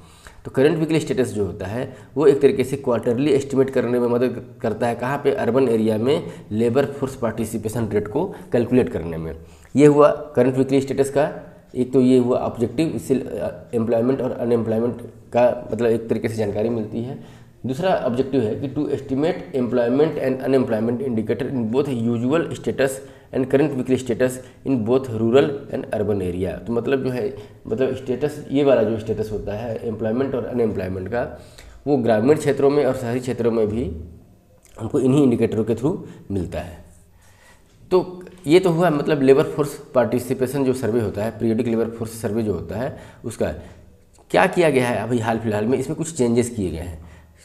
तो करंट वीकली स्टेटस जो होता है वो एक तरीके से क्वार्टरली एस्टिमेट करने में मदद करता है। कहाँ पे? अर्बन एरिया में लेबर फोर्स पार्टिसिपेशन रेट को कैलकुलेट करने में। ये हुआ करंट वीकली स्टेटस का एक, तो ये हुआ ऑब्जेक्टिव, इससे एम्प्लॉयमेंट और अनएम्प्लॉयमेंट का मतलब एक तरीके से जानकारी मिलती है। दूसरा ऑब्जेक्टिव है कि to estimate employment and unemployment indicator in both usual status and current weekly status in both rural and urban area. तो मतलब जो है मतलब स्टेटस, ये वाला जो स्टेटस होता है एम्प्लॉयमेंट और अनएम्प्लॉयमेंट का, वो ग्रामीण क्षेत्रों में और शहरी क्षेत्रों में भी हमको इन्हीं इंडिकेटरों के थ्रू मिलता है। तो ये तो हुआ मतलब लेबर फोर्स पार्टिसिपेशन जो सर्वे होता है, पीरियोडिक लेबर फोर्स सर्वे जो होता है, उसका क्या किया गया है अभी हाल फिलहाल में, इसमें कुछ चेंजेस किए गए हैं।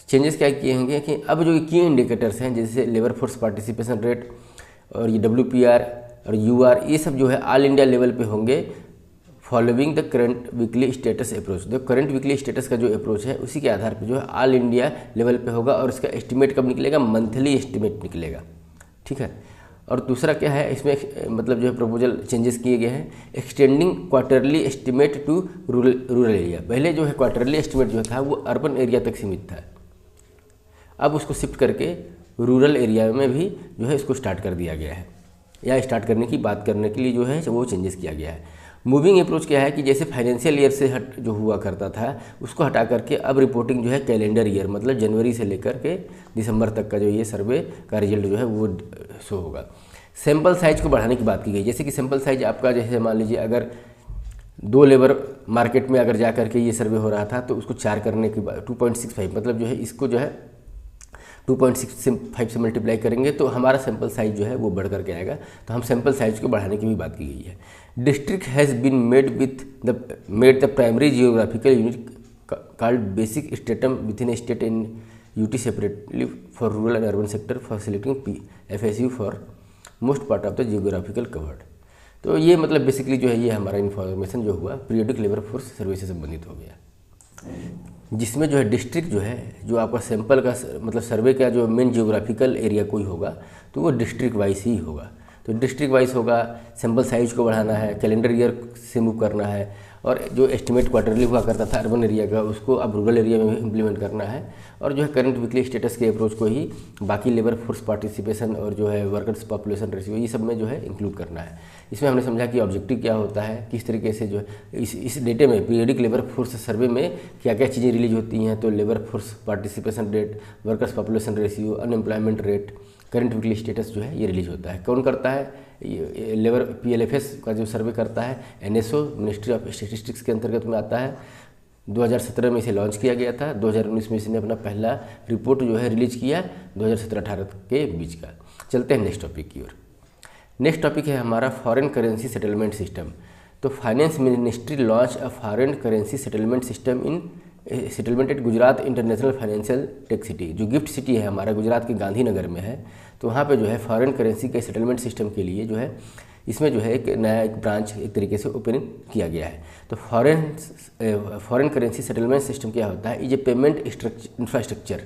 चेंजेस क्या किए होंगे कि अब जो की इंडिकेटर्स हैं जैसे लेबर फोर्स पार्टिसिपेशन रेट और ये WPR और UR, ये सब जो है ऑल इंडिया लेवल पे होंगे following the current weekly status approach. तो करंट वीकली स्टेटस का जो अप्रोच है उसी के आधार पर जो है ऑल इंडिया लेवल पे होगा, और इसका एस्टिमेट कब निकलेगा? मंथली एस्टिमेट निकलेगा। ठीक है, और दूसरा क्या है इसमें मतलब जो है प्रपोजल चेंजेस किए गए हैं, extending quarterly estimate to rural area. पहले जो है क्वार्टरली एस्टिमेट जो था वो अर्बन एरिया तक सीमित था, अब उसको शिफ्ट करके रूरल एरिया में भी जो है इसको स्टार्ट कर दिया गया है, या स्टार्ट करने की बात करने के लिए जो है वो चेंजेस किया गया है। मूविंग अप्रोच क्या है कि जैसे फाइनेंशियल ईयर से जो हुआ करता था उसको हटा करके अब रिपोर्टिंग जो है कैलेंडर ईयर, मतलब जनवरी से लेकर के दिसंबर तक का जो ये सर्वे का रिजल्ट जो है वो शो होगा। सैंपल साइज को बढ़ाने की बात की गई, जैसे कि सैंपल साइज आपका जैसे मान लीजिए अगर 2 लेबर मार्केट में अगर जा करके ये सर्वे हो रहा था तो उसको 4 करने की बात 2.65, मतलब जो है इसको जो है 2.65 से मल्टीप्लाई करेंगे तो हमारा सैंपल साइज जो है वो बढ़ करके आएगा। तो हम सैंपल साइज को बढ़ाने की भी बात की गई है। District has been made the primary geographical unit called basic stratum within state in UT separately for rural and urban sector for selecting FSU for most part of the geographical covered. तो ये मतलब basically जो है ये हमारा information जो हुआ periodic labour force सर्वे से संबंधित हो गया, जिसमें जो है डिस्ट्रिक्ट जो है जो आपका सैंपल का मतलब सर्वे का जो मेन जियोग्राफिकल एरिया कोई होगा तो वो डिस्ट्रिक्ट वाइज ही होगा। तो डिस्ट्रिक्ट वाइज होगा, सैंपल साइज को बढ़ाना है, कैलेंडर ईयर से मूव करना है, और जो एस्टिमेट क्वार्टरली हुआ करता था अर्बन एरिया का उसको अब रूरल एरिया में भी इम्प्लीमेंट करना है, और जो है करंट वीकली स्टेटस के अप्रोच को ही बाकी लेबर फोर्स पार्टिसिपेशन और जो है वर्कर्स पॉपुलेशन रेशियो ये सब में जो है इंक्लूड करना है। इसमें हमने समझा कि ऑब्जेक्टिव क्या होता है, किस तरीके से जो है इस डेटे में पीरियडिक लेबर फोर्स सर्वे में क्या क्या चीज़ें रिलीज होती हैं। तो labour force participation rate, workers population ratio, unemployment rate, current weekly status जो है ये रिलीज होता है। कौन करता है? ये लेबर PLFS का जो सर्वे करता है NSO मिनिस्ट्री ऑफ स्टैटिस्टिक्स के अंतर्गत में आता है। 2017 में इसे लॉन्च किया गया था, 2019 में इसने अपना पहला रिपोर्ट जो है रिलीज किया 2017-18 के बीच का। चलते हैं नेक्स्ट टॉपिक की ओर। नेक्स्ट टॉपिक है हमारा फॉरेन करेंसी सेटलमेंट सिस्टम। तो finance ministry launch a foreign currency settlement system in settlement at Gujarat international financial tech city, जो गिफ्ट सिटी है हमारा गुजरात के गांधीनगर में है। तो वहाँ पे जो है फॉरेन करेंसी के सेटलमेंट सिस्टम के लिए जो है इसमें जो है एक नया एक ब्रांच एक तरीके से ओपन किया गया है। तो फॉरेन करेंसी सेटलमेंट सिस्टम क्या होता है? Is a payment infrastructure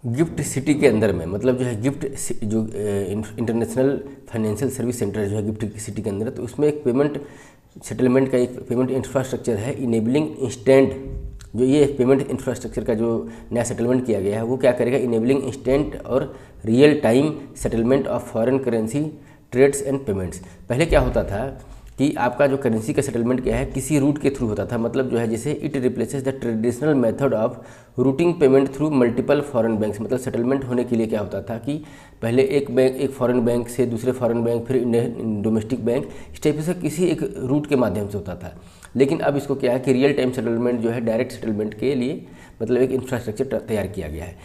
gift city के अंदर में, मतलब जो है गिफ्ट जो इंटरनेशनल फाइनेंशियल सर्विस सेंटर जो है गिफ्ट सिटी के अंदर, तो उसमें एक पेमेंट सेटलमेंट का एक पेमेंट इंफ्रास्ट्रक्चर है इनेबलिंग इंस्टेंट। जो ये पेमेंट इंफ्रास्ट्रक्चर का जो नया सेटलमेंट किया गया है वो क्या करेगा? इनेबलिंग इंस्टेंट और real time settlement of foreign currency trades and payments. पहले क्या होता था कि आपका जो करेंसी का सेटलमेंट क्या है किसी रूट के थ्रू होता था, मतलब जो है जैसे it replaces the traditional method of routing payment through multiple foreign banks. मतलब सेटलमेंट होने के लिए क्या होता था कि पहले एक फॉरेन बैंक से दूसरे फॉरेन बैंक, फिर डोमेस्टिक बैंक, इस टाइप से किसी एक रूट के माध्यम से होता था। लेकिन अब इसको क्या है कि रियल टाइम सेटलमेंट जो है डायरेक्ट सेटलमेंट के लिए मतलब एक इंफ्रास्ट्रक्चर तैयार किया गया है।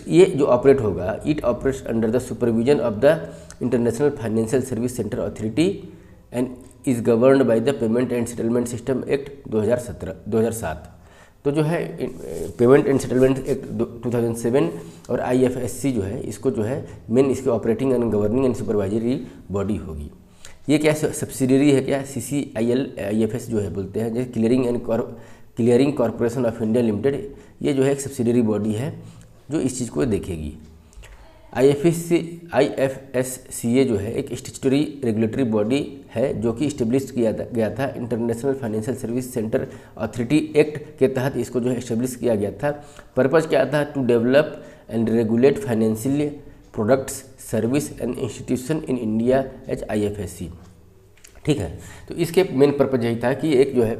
ये जो ऑपरेट होगा it operates under the supervision of the international financial service centre authority and is governed by the payment and settlement system act 2007। तो जो है पेमेंट एंड सेटलमेंट एक्ट 2007 और IFSC जो है इसको जो है मेन इसके operating and governing and supervisory body होगी। ये क्या सब्सिडियरी है? क्या CCIL IFS जो है बोलते हैं, जैसे clearing corporation of India limited, ये जो है एक सब्सिडियरी बॉडी है जो इस चीज़ को देखेगी। IFSCA जो है एक स्टैट्यूटरी रेगुलेटरी बॉडी है जो कि इस्टेब्लिश किया गया था international financial service centre authority act के तहत इसको जो है इस्टेब्लिश किया गया था। पर्पज़ क्या था? To develop and regulate financial products service and institution in India as IFSC। ठीक है, तो इसके मेन पर्पज़ यही था कि एक जो है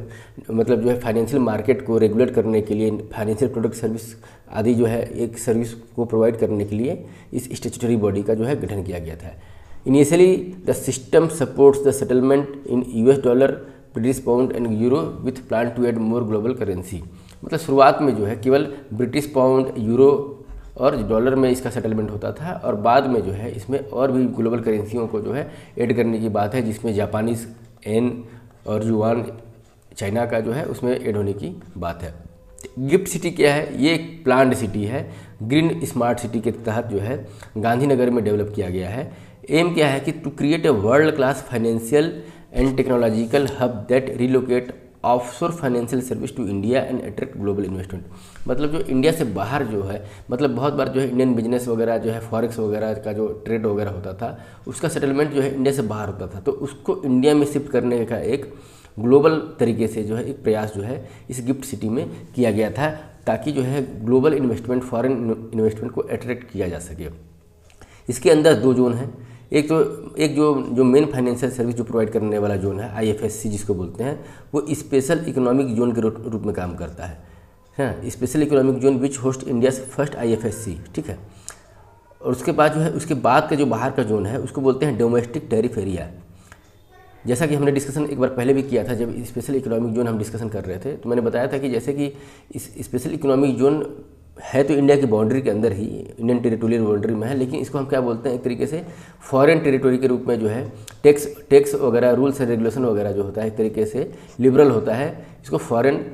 मतलब जो है फाइनेंशियल मार्केट को रेगुलेट करने के लिए, फाइनेंशियल प्रोडक्ट सर्विस आदि जो है एक सर्विस को प्रोवाइड करने के लिए इस स्टैट्यूटरी बॉडी का जो है गठन किया गया था। Initially the system supports the settlement in US dollar, British pound and euro with plan to add more global currency. मतलब शुरुआत में जो है केवल ब्रिटिश पाउंड, यूरो और डॉलर में इसका सेटलमेंट होता था, और बाद में जो है इसमें और भी ग्लोबल करेंसियों को जो है ऐड करने की बात है, जिसमें जापानीज येन और युआन चाइना का जो है उसमें ऐड होने की बात है। गिफ्ट सिटी क्या है? ये एक प्लान्ड सिटी है, ग्रीन स्मार्ट सिटी के तहत जो है गांधीनगर में डेवलप किया गया है। एम क्या है कि to create a world class financial and technological hub that relocate offshore financial service to India and attract global investment. मतलब जो इंडिया से बाहर जो है, मतलब बहुत बार जो है इंडियन बिजनेस वगैरह जो है फॉरेक्स वगैरह का जो ट्रेड वगैरह होता था उसका सेटलमेंट जो है इंडिया से बाहर होता था, तो उसको इंडिया में शिफ्ट करने का एक ग्लोबल तरीके से जो है एक प्रयास जो है इस गिफ्ट सिटी में किया गया था ताकि जो है ग्लोबल इन्वेस्टमेंट, फॉरेन इन्वेस्टमेंट को अट्रैक्ट किया जा सके। इसके अंदर दो जोन हैं। एक जो मेन फाइनेंशियल सर्विस जो प्रोवाइड करने वाला जोन है, IFSC जिसको बोलते हैं, वो स्पेशल इकोनॉमिक जोन के रूप में काम करता है। Special economic zone which host India first IFSC, ठीक है। और उसके बाद जो है, उसके बाद का जो बाहर का जोन है उसको बोलते हैं डोमेस्टिक टैरिफ एरिया। जैसा कि हमने डिस्कशन एक बार पहले भी किया था, जब स्पेशल इकोनॉमिक जोन हम डिस्कशन कर रहे थे, तो मैंने बताया था कि जैसे कि इस स्पेशल इकोनॉमिक जोन है तो इंडिया की बाउंड्री के अंदर ही, इंडियन टेरिटोरियल बाउंड्री में है, लेकिन इसको हम क्या बोलते हैं, एक तरीके से फॉरेन टेरिटोरी के रूप में जो है टैक्स वगैरह, रूल्स एंड रेगुलेशन वगैरह जो होता है एक तरीके से लिबरल होता है, इसको फॉरेन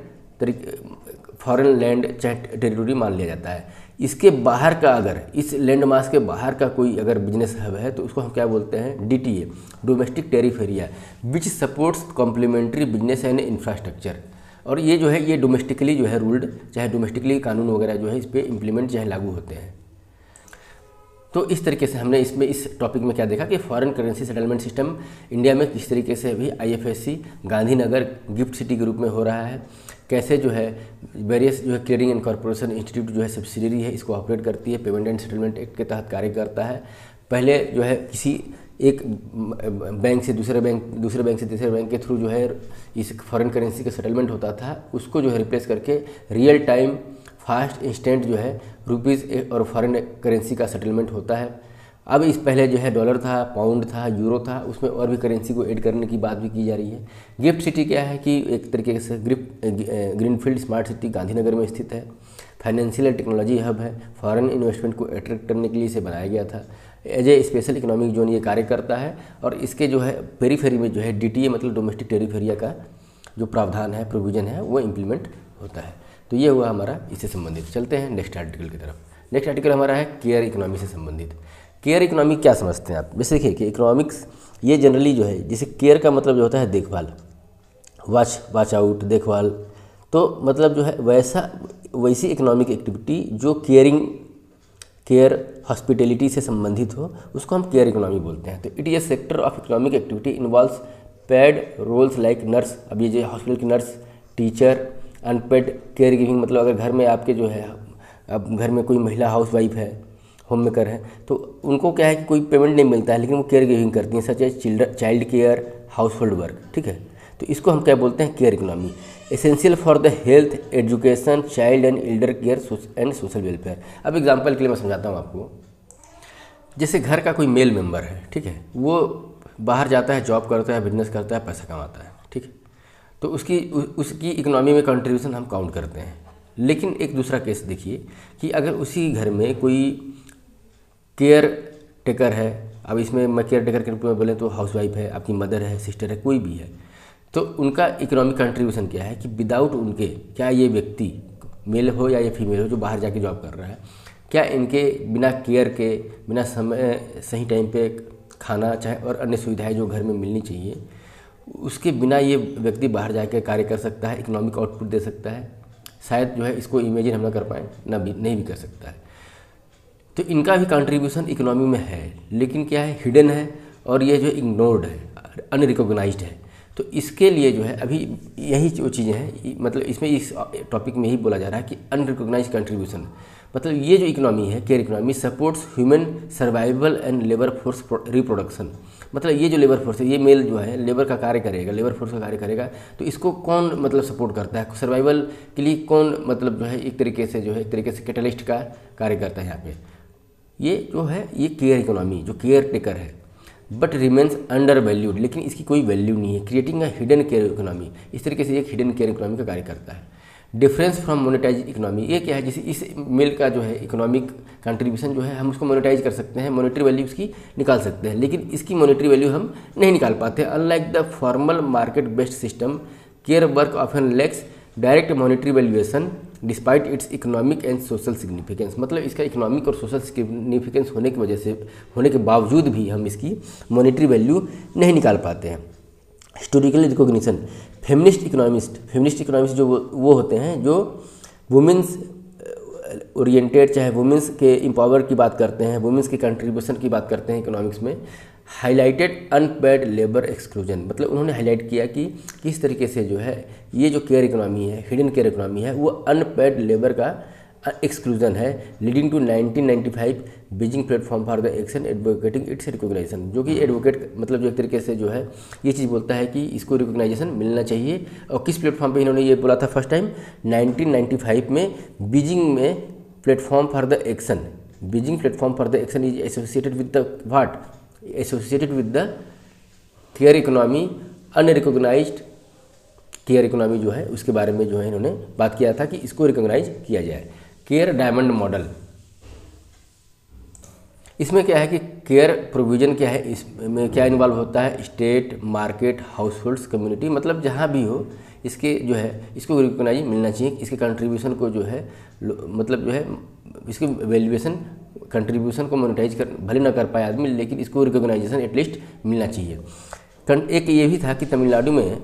लैंड चाहे टेरिटोरी मान लिया जाता है। इसके बाहर का, अगर इस लैंड मास के बाहर का कोई अगर बिजनेस हब है तो उसको हम क्या बोलते हैं, DTA, domestic tariff area, which supports complementary business and infrastructure. और ये जो है, ये डोमेस्टिकली जो है रूल्ड, चाहे डोमेस्टिकली कानून वगैरह जो है इस पर इम्प्लीमेंट चाहे लागू होते हैं। तो इस तरीके से हमने इस टॉपिक में क्या देखा कि foreign currency settlement system India में किस तरीके से अभी IFSC गांधीनगर गिफ्ट सिटी के रूप में हो रहा है, कैसे जो है वेरियस जो है क्लियरिंग एंड कॉर्पोरेशन इंस्टीट्यूट जो है सब्सिडरी है, इसको ऑपरेट करती है, पेमेंट एंड सेटलमेंट एक्ट के तहत कार्य करता है। पहले जो है किसी एक बैंक से दूसरे बैंक से तीसरे बैंक के थ्रू जो है इस फॉरेन करेंसी का सेटलमेंट होता था, उसको जो है रिप्लेस करके रियल टाइम फास्ट इंस्टेंट जो है रुपीज़ और फॉरेन करेंसी का सेटलमेंट होता है। अब इस पहले जो है डॉलर था, पाउंड था, यूरो था, उसमें और भी करेंसी को ऐड करने की बात भी की जा रही है। गिफ्ट सिटी क्या है कि एक तरीके से ग्रीनफील्ड स्मार्ट सिटी गांधीनगर में स्थित है, फाइनेंशियल टेक्नोलॉजी हब है, फॉरेन इन्वेस्टमेंट को अट्रैक्ट करने के लिए इसे बनाया गया था। As a special economic zone ये कार्य करता है, और इसके जो है पेरीफेरी में जो है DTA मतलब डोमेस्टिक टैरिफ एरिया का जो प्रावधान है, प्रोविजन है, वो इम्प्लीमेंट होता है। तो ये हुआ हमारा इससे संबंधित। चलते हैं नेक्स्ट आर्टिकल की तरफ। नेक्स्ट आर्टिकल हमारा है केयर इकोनॉमी से संबंधित। केयर इकोनॉमी क्या समझते हैं आप? वैसे देखिए कि इकोनॉमिक्स ये जनरली जो है, जैसे केयर का मतलब जो होता है देखभाल, वॉच आउट, देखभाल, तो मतलब जो है वैसी इकोनॉमिक एक्टिविटी जो केयर हॉस्पिटैलिटी से संबंधित हो, उसको हम केयर इकोनॉमी बोलते हैं। तो it is a sector of economic activity involves paid roles like nurse, अब ये जो हॉस्पिटल की nurse, teacher, unpaid care giving, मतलब अगर घर में आपके जो है, अब घर में कोई महिला हाउसवाइफ है, होम मेकर है, तो उनको क्या है कि कोई पेमेंट नहीं मिलता है, लेकिन वो केयर गिविंग करती हैं, such as child care, household work, ठीक है। तो इसको हम क्या बोलते हैं, care economy. Essential for the health, education, child and elder care and social welfare. अब एग्जाम्पल के लिए मैं समझाता हूँ आपको। जैसे घर का कोई मेल मेंबर है, ठीक है, वो बाहर जाता है, जॉब करता है, बिजनेस करता है, पैसा कमाता है, ठीक है, तो उसकी इकोनॉमी में कंट्रीब्यूशन हम काउंट करते हैं। लेकिन एक दूसरा केस देखिए कि अगर उसी घर में कोई केयर टेकर है, अब इसमें मैं केयर टेकर के रूप में बोले तो हाउसवाइफ है, आपकी मदर है, सिस्टर है, कोई भी है, तो उनका इकोनॉमिक कंट्रीब्यूशन क्या है कि विदाउट उनके, क्या ये व्यक्ति मेल हो या ये फीमेल हो जो बाहर जाके जॉब कर रहा है, क्या इनके बिना केयर के, बिना समय सही टाइम पे खाना चाहे और अन्य सुविधाएं जो घर में मिलनी चाहिए, उसके बिना ये व्यक्ति बाहर जाके कार्य कर सकता है, इकोनॉमिक आउटपुट दे सकता है? शायद जो है इसको इमेजिन हम ना कर पाएँ, नहीं भी कर सकता है। तो इनका भी कंट्रीब्यूशन इकोनॉमी में है, लेकिन क्या है, हिडन है, और ये जो इग्नोर्ड है, अनरिकॉग्नाइज्ड है। तो इसके लिए जो है अभी यही जो चीज़ें हैं, मतलब इसमें इस टॉपिक में यही बोला जा रहा है कि अनरिकॉग्नाइज्ड कंट्रीब्यूशन, मतलब ये जो इकोनॉमी है, care economy, supports human survival and labour force reproduction. मतलब ये जो लेबर फोर्स है, ये मेल जो है लेबर का कार्य करेगा, लेबर फोर्स का कार्य करेगा, तो इसको कौन मतलब सपोर्ट करता है, सर्वाइवल के लिए कौन मतलब जो है एक तरीके से कैटलिस्ट का कार्य करता है यहाँ पे, ये जो है ये केयर इकोनॉमी, जो केयर टेकर है, बट रिमेन्स अंडर वैल्यूड, लेकिन इसकी कोई वैल्यू नहीं है, creating a hidden care economy. इस तरीके से एक हिडन केयर इकोनॉमी का कार्य करता है। डिफरेंस फ्रॉम मोनेटाइज इकोनॉमी, ये क्या है, जैसे इस मेल का जो है इकोनॉमिक कंट्रीब्यूशन जो है हम उसको मोनेटाइज कर सकते हैं, मॉनेटरी वैल्यू उसकी निकाल सकते हैं, लेकिन इसकी मॉनेटरी वैल्यू हम नहीं निकाल पाते। Unlike the formal market based system, care work often lakhs direct monetary valuation despite it's economic and social significance. मतलब इसका इकोनॉमिक और सोशल सिग्निफिकेंस होने के बावजूद भी हम इसकी मॉनेटरी वैल्यू नहीं निकाल पाते हैं। हिस्टोरिकल रिकॉग्निशन, फेमिनिस्ट इकोनॉमिस्ट जो वो होते हैं जो वुमेंस ओरिएंटेड, चाहे वुमेंस के एम्पावर की बात करते हैं, वुमेंस के कंट्रीब्यूशन की बात करते हैं इकोनॉमिक्स में, हाईलाइटेड अनपेड लेबर एक्सक्लूजन, मतलब उन्होंने हाईलाइट किया कि किस तरीके से जो है ये जो केयर इकोनॉमी है, हिडन केयर इकोनॉमी है, वो अनपेड लेबर का एक्सक्लूजन है, leading to 1995 Beijing platform for the action advocating its recognition, जो कि एडवोकेट मतलब जो एक तरीके से जो है ये चीज़ बोलता है कि इसको रिकॉग्नाइजेशन मिलना चाहिए। और किस प्लेटफॉर्म पे इन्होंने ये बोला था फर्स्ट टाइम? 1995 में बीजिंग में platform for the action, Beijing platform for the action is associated with the what, associated with the care economy, unrecognised care economy जो है उसके बारे में जो है इन्होंने बात किया था कि इसको रिकॉग्नाइज किया जाए। केयर डायमंड मॉडल, इसमें क्या है कि केयर प्रोविजन क्या है, इसमें क्या इन्वॉल्व होता है? State, market, house holds, community, मतलब जहाँ भी हो इसके जो है इसको रिकॉग्नाइज मिलना चाहिए, इसके कंट्रीब्यूशन को जो है मतलब जो है इसकी वैल्यूएशन कंट्रीब्यूशन को मोनेटाइज कर भले ना कर पाए आदमी, लेकिन इसको रिकॉग्नाइजेशन एटलीस्ट मिलना चाहिए। एक ये भी था कि तमिलनाडु में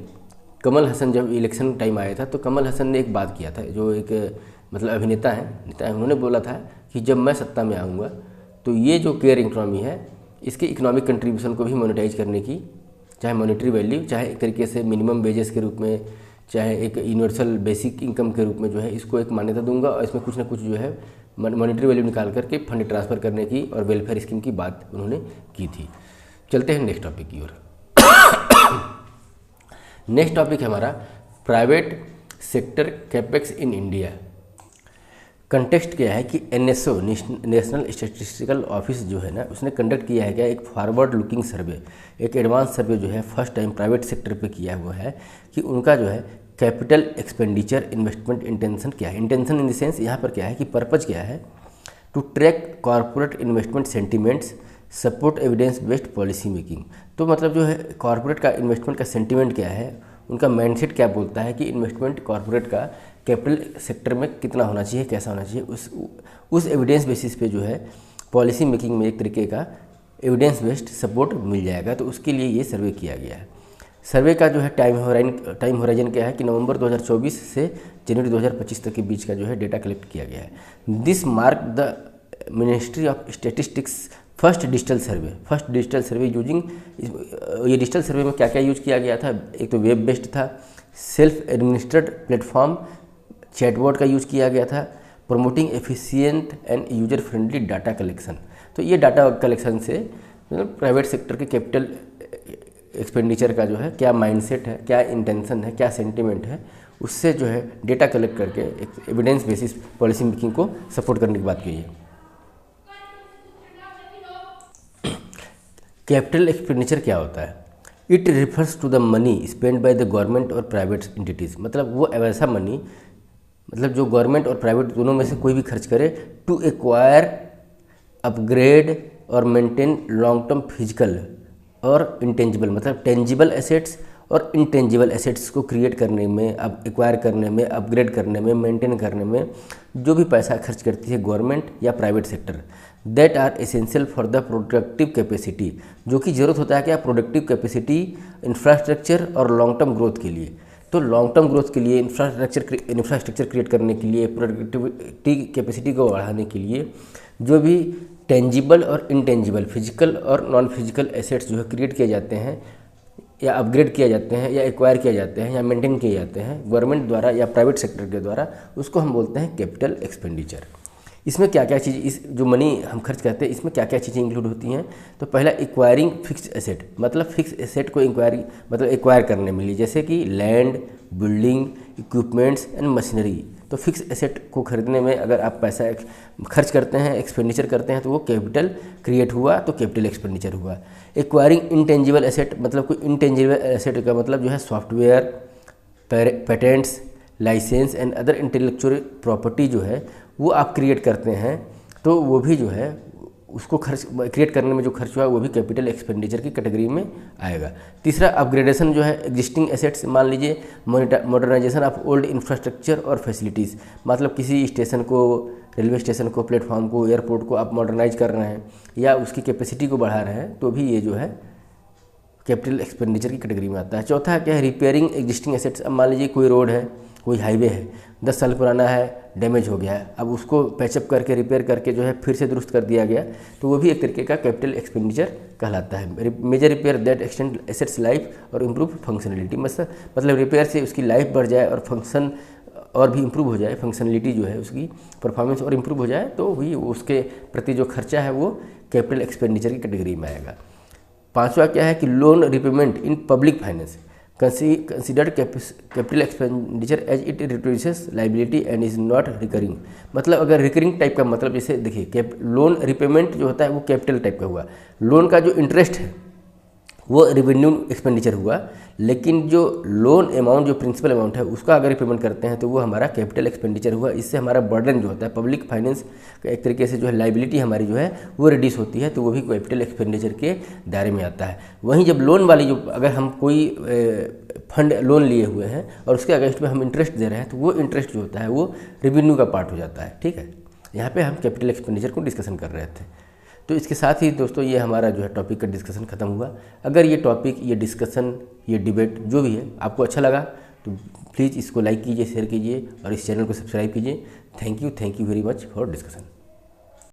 कमल हसन जब इलेक्शन टाइम आया था तो कमल हसन ने एक बात किया था, जो एक मतलब अभिनेता है, उन्होंने बोला था कि जब मैं सत्ता में आऊँगा तो ये जो केयर इकोनॉमी है इसके इकोनॉमिक कंट्रीब्यूशन को भी मोनेटाइज करने की, चाहे मॉनेटरी वैल्यू, चाहे एक तरीके से मिनिमम वेजेस के रूप में, चाहे एक यूनिवर्सल बेसिक इनकम के रूप में जो है इसको एक मान्यता दूंगा, और इसमें कुछ ना कुछ जो है मॉनेटरी वैल्यू निकाल करके फंड ट्रांसफ़र करने की और वेलफेयर स्कीम की बात उन्होंने की थी। चलते हैं नेक्स्ट टॉपिक की ओर। नेक्स्ट टॉपिक है हमारा private sector capex in India. Context क्या है कि एनएसओ नेशनल स्टैटिस्टिकल ऑफिस जो है ना, उसने कंडक्ट किया है क्या एक फॉरवर्ड लुकिंग सर्वे, एक एडवांस सर्वे जो है फर्स्ट टाइम प्राइवेट सेक्टर पे किया हुआ है कि उनका जो है कैपिटल एक्सपेंडिचर इन्वेस्टमेंट इंटेंशन क्या है। इंटेंशन इन द सेंस यहाँ पर क्या है कि पर्पज़ क्या है? To track corporate investment sentiments, support evidence based policy making. तो मतलब जो है कॉरपोरेट का इन्वेस्टमेंट का सेंटिमेंट क्या है, उनका माइंडसेट क्या बोलता है कि इन्वेस्टमेंट कॉरपोरेट का कैपिटल सेक्टर में कितना होना चाहिए, कैसा होना चाहिए, उस एविडेंस बेसिस पे जो है पॉलिसी मेकिंग में एक तरीके का एविडेंस बेस्ड सपोर्ट मिल जाएगा। तो उसके लिए ये सर्वे किया गया है। सर्वे का जो है टाइम होराइजन क्या है कि नवंबर 2024 से जनवरी 2025 तक के बीच का जो है डेटा कलेक्ट किया गया है। This mark the ministry of statistics first digital survey using. ये डिजिटल सर्वे में क्या क्या यूज किया गया था? एक तो वेब बेस्ड था, सेल्फ एडमिनिस्ट्रेड प्लेटफॉर्म, चैटबॉट का यूज किया गया था, promoting efficient and user friendly data collection. तो ये डाटा कलेक्शन से प्राइवेट सेक्टर के कैपिटल एक्सपेंडिचर का जो है क्या माइंडसेट है, क्या इंटेंशन है, क्या सेंटिमेंट है, उससे जो है डेटा कलेक्ट करके एक एविडेंस बेसिस पॉलिसी मेकिंग को सपोर्ट करने की बात की है। कैपिटल एक्सपेंडिचर क्या होता है? It refers to the money spend by the government और प्राइवेट एंटिटीज़, मतलब वो ऐसा मनी, मतलब जो गवर्नमेंट और प्राइवेट दोनों में से कोई भी खर्च करे टू एक्वायर, अपग्रेड और मेंटेन लॉन्ग टर्म फिजिकल और इंटेंजिबल, मतलब टेंजिबल एसेट्स और इंटेंजिबल एसेट्स को क्रिएट करने में, अब एक्वायर करने में, अपग्रेड करने में, मेंटेन करने में जो भी पैसा खर्च करती है गवर्नमेंट या private sector, that are essential for the productive capacity, जो कि ज़रूरत होता है क्या? प्रोडक्टिव कैपेसिटी, इंफ्रास्ट्रक्चर और लॉन्ग टर्म ग्रोथ के लिए। तो लॉन्ग टर्म ग्रोथ के लिए, इंफ्रास्ट्रक्चर क्रिएट करने के लिए, प्रोडक्टिविटी कैपेसिटी को बढ़ाने के लिए जो भी टेंजिबल और इंटेंजिबल, फिजिकल और नॉन फिजिकल एसेट्स जो है क्रिएट किए जाते हैं या अपग्रेड किए जाते हैं या एक्वायर किए जाते हैं या मेंटेन किए जाते हैं गवर्नमेंट द्वारा या प्राइवेट सेक्टर के द्वारा, उसको हम बोलते हैं कैपिटल एक्सपेंडिचर। इसमें क्या क्या चीज़, इस जो मनी हम खर्च करते हैं इसमें क्या क्या चीज़ें इंक्लूड होती हैं? तो पहला एक्वायरिंग फिक्स्ड एसेट, मतलब फिक्स एसेट को एक्वायर करने में लिए, जैसे कि land, building, equipments and machinery. तो फिक्स एसेट को खरीदने में अगर आप पैसा खर्च करते हैं, एक्सपेंडिचर करते हैं, तो वो कैपिटल क्रिएट हुआ, तो कैपिटल एक्सपेंडिचर हुआ। एक्वायरिंग इंटेंजिबल एसेट, मतलब कोई इंटेंजिबल एसेट का मतलब जो है software, patents, licence and other intellectual property जो है वो आप क्रिएट करते हैं, तो वो भी जो है उसको क्रिएट करने में जो खर्च हुआ वो भी कैपिटल एक्सपेंडिचर की कैटेगरी में आएगा। तीसरा अपग्रेडेशन जो है एग्जिस्टिंग एसेट्स, मान लीजिए मॉडर्नाइजेशन ऑफ ओल्ड इंफ्रास्ट्रक्चर और फैसिलिटीज़, मतलब किसी स्टेशन को, रेलवे स्टेशन को, प्लेटफॉर्म को, एयरपोर्ट को आप मॉडर्नाइज कर रहे हैं या उसकी कैपेसिटी को बढ़ा रहे हैं, तो भी ये जो है कैपिटल एक्सपेंडिचर की कैटेगरी में आता है। चौथा क्या है, रिपेयरिंग एग्जिस्टिंग एसेट्स। अब मान लीजिए कोई रोड है, कोई हाईवे है, 10 साल पुराना है, डैमेज हो गया है, अब उसको पैचअप करके रिपेयर करके जो है फिर से दुरुस्त कर दिया गया, तो वो भी एक तरीके का कैपिटल एक्सपेंडिचर कहलाता है। Major repair that extend assets life और इम्प्रूव फंक्शनलिटी, मतलब रिपेयर से उसकी लाइफ बढ़ जाए और फंक्शन और भी इम्प्रूव हो जाए, फंक्शनलिटी जो है उसकी परफॉर्मेंस और इम्प्रूव हो जाए, तो भी उसके प्रति जो खर्चा है वो कैपिटल एक्सपेंडिचर की कैटेगरी में आएगा। पांचवा क्या है कि loan repayment in public finance considered capital expenditure as it reduces liability and is not recurring. मतलब अगर रिकरिंग टाइप का मतलब जैसे देखिए लोन रिपेमेंट जो होता है वो कैपिटल टाइप का हुआ, लोन का जो इंटरेस्ट है वो रेवेन्यू एक्सपेंडिचर हुआ, लेकिन जो लोन अमाउंट जो प्रिंसिपल अमाउंट है उसका अगर रिपेमेंट करते हैं तो वो हमारा कैपिटल एक्सपेंडिचर हुआ। इससे हमारा बर्डन जो होता है पब्लिक फाइनेंस का एक तरीके से जो है लाइबिलिटी हमारी जो है वो रिड्यूस होती है, तो वो भी कैपिटल एक्सपेंडिचर के दायरे में आता है। वहीं जब लोन वाली जो अगर हम कोई फंड लोन लिए हुए हैं और उसके अगेंस्ट में हम इंटरेस्ट दे रहे हैं तो वो इंटरेस्ट जो होता है वो रेवेन्यू का पार्ट हो जाता है। ठीक है, यहाँ पे हम कैपिटल एक्सपेंडिचर को डिस्कशन कर रहे थे। तो इसके साथ ही दोस्तों ये हमारा जो है टॉपिक का डिस्कशन खत्म हुआ। अगर ये टॉपिक, ये डिस्कशन, ये डिबेट जो भी है आपको अच्छा लगा तो प्लीज़ इसको लाइक कीजिए, शेयर कीजिए और इस चैनल को सब्सक्राइब कीजिए। Thank you very much for discussion.